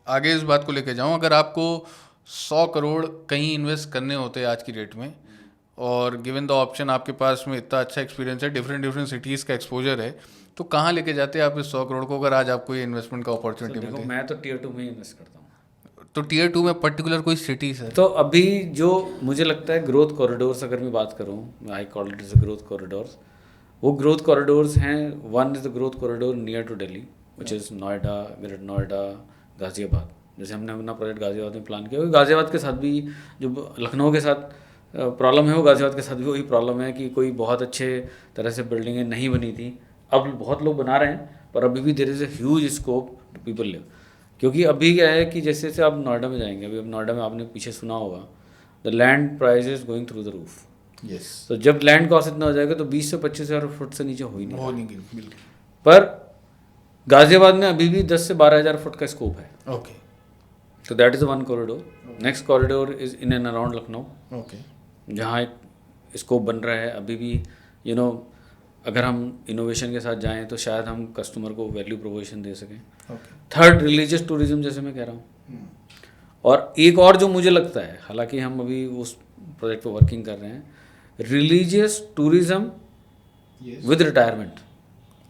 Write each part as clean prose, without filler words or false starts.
आगे इस बात को लेके जाऊं, अगर आपको 100 करोड़ कहीं इन्वेस्ट करने होते हैं आज की डेट में, और गिवन द ऑप्शन आपके पास में इतना अच्छा एक्सपीरियंस है, डिफरेंट डिफरेंट सिटीज़ का एक्सपोजर है, तो कहाँ लेके जाते हैं आप इस 100 करोड़ को, अगर आज आपको ये इन्वेस्टमेंट का सर अपॉर्चुनिटी देखो, मिले? मैं तो टियर 2 में ही इन्वेस्ट करता हूँ। तो टीयर 2 में पर्टिकुलर कोई सिटी सर? तो अभी जो मुझे लगता है ग्रोथ कॉरिडोर्स, अगर मैं बात करूँ, I call it is growth corridors, वो ग्रोथ कॉरिडोर्स हैं। One is the growth corridor near to Delhi, which is Noida, greater Noida, Ghaziabad. जैसे हमने अपना प्रोजेक्ट गाज़ियाबाद में प्लान किया, क्योंकि गाज़ियाबाद के साथ भी जो लखनऊ के साथ प्रॉब्लम है, वो गाज़ियाबाद के साथ भी वही प्रॉब्लम है कि कोई बहुत अच्छे तरह से बिल्डिंगें नहीं बनी थी। अब बहुत लोग बना रहे हैं, पर अभी भी there is a huge scope to people live. क्योंकि अभी क्या है कि जैसे जैसे आप नोएडा में जाएंगे, अभी अब नोएडा में आपने पीछे सुना होगा, the land price is going through the roof. Yes. तो जब लैंड कॉस्ट इतना हो जाएगा तो 20 से 25 हज़ार फुट से नीचे हो ही नहीं हो रहा। नहीं गई बिल्कुल। पर गाजियाबाद में अभी भी 10 से 12 हज़ार फुट का स्कोप है। ओके। तो that is one corridor. Next corridor is in and around Lucknow, okay. जहाँ एक स्कोप बन रहा है अभी भी। यू नो, अगर हम इनोवेशन के साथ जाएं तो शायद हम कस्टमर को वैल्यू प्रोपोजिशन दे सकें। ओके। थर्ड, रिलीजियस टूरिज्म, जैसे मैं कह रहा हूँ। और एक और जो मुझे लगता है, हालांकि हम अभी उस प्रोजेक्ट पे वर्किंग कर रहे हैं, religious tourism with retirement.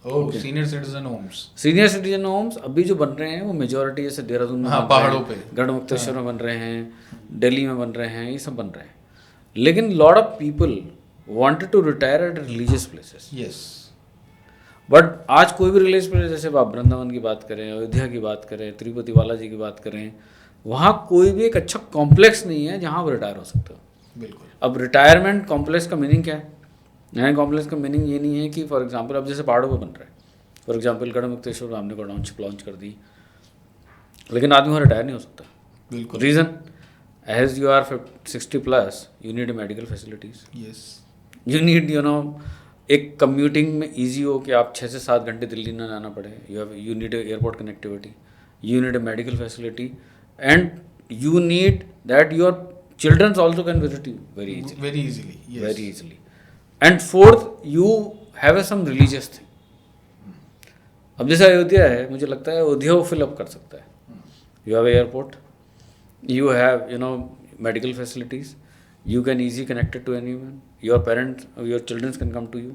Oh, senior citizen homes. Senior citizen homes अभी जो बन रहे हैं वो मेजोरिटी जैसे देहरादून में हाँ, बन रहे पहाड़ों हैं, पे। गढ़मुक्तेश्वर में बन रहे हैं, दिल्ली में बन रहे हैं, ये सब बन रहे हैं। लेकिन lot of people wanted to retire at religious places. Yes. But आज कोई भी रिलीजियस प्लेस, जैसे आप वृंदावन की बात करें, अयोध्या की बात करें, तिरुपति बालाजी की बात करें, वहाँ कोई भी एक अच्छा कॉम्प्लेक्स नहीं है जहाँ आप रिटायर हो सकते हो। बिल्कुल। अब रिटायरमेंट कॉम्प्लेक्स का मीनिंग क्या है? नया कॉम्प्लेक्स का मीनिंग ये नहीं है कि फॉर एग्जांपल अब जैसे पहाड़ों पे बन रहा है, फॉर एग्जांपल गढ़मुक्तेश्वर हमने को टाउनशिप लॉन्च कर दी, लेकिन आदमी वहाँ रिटायर नहीं हो सकता। बिल्कुल। Reason, as you are 60+ you need medical facilities, yes. You need, you know, एक कम्यूटिंग में ईजी हो कि आप 6 से 7 घंटे दिल्ली ना जाना पड़े। You need airport connectivity, you need a medical facility, and you need that your children also can visit you very easily. Very easily. Yes. Very easily. And fourth, you have some religious thing. अब जैसे अयोध्या है, मुझे लगता है अयोध्या को fill up कर सकता है। You have airport, you have, you know, medical facilities, you can easy connected to any one, your parents, your childrens can come to you.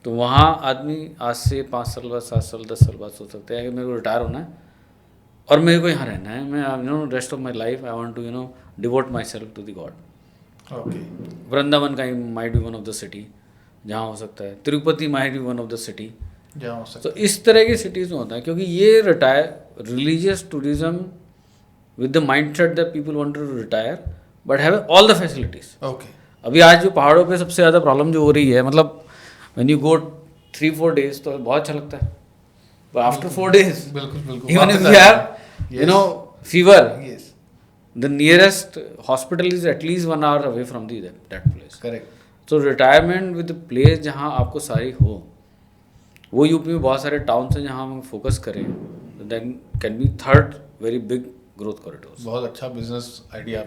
तो वहाँ आदमी आज से 5 साल बाद, 7 साल, 10 साल बाद सोच सकते हैं कि मेरे को रिटायर होना है और मेरे को यहाँ रहना है। मैं, you know, rest of my life I want to, you know, devote my self to the god. Okay. Vrindavan का might be one of the city जहाँ हो सकता है, Tirupati might be one of the city. जहाँ हो सकता तो इस तरह की सिटीज़ में होता है, क्योंकि ये religious tourism with the mind set that people want to retire but have all the facilities. है। ओके। अभी आज जो पहाड़ों पे सबसे ज़्यादा प्रॉब्लम जो हो रही है, मतलब व्हेन यू गो 3-4 डेज तो बहुत अच्छा लगता है, बट आफ्टर 4 डेज, बिल्कुल बिल्कुल। इवन इफ वापस यू आ हैव, जाए। You know, fever, yes. the nearest hospital is at least 1 hour away from that place. Correct. So retirement with the place जहाँ आपको सारी हो, वो यूपी में बहुत सारे टाउन्स हैं जहाँ हम फोकस करें, then can be third very big growth corridors. बहुत अच्छा बिजनेस आइडिया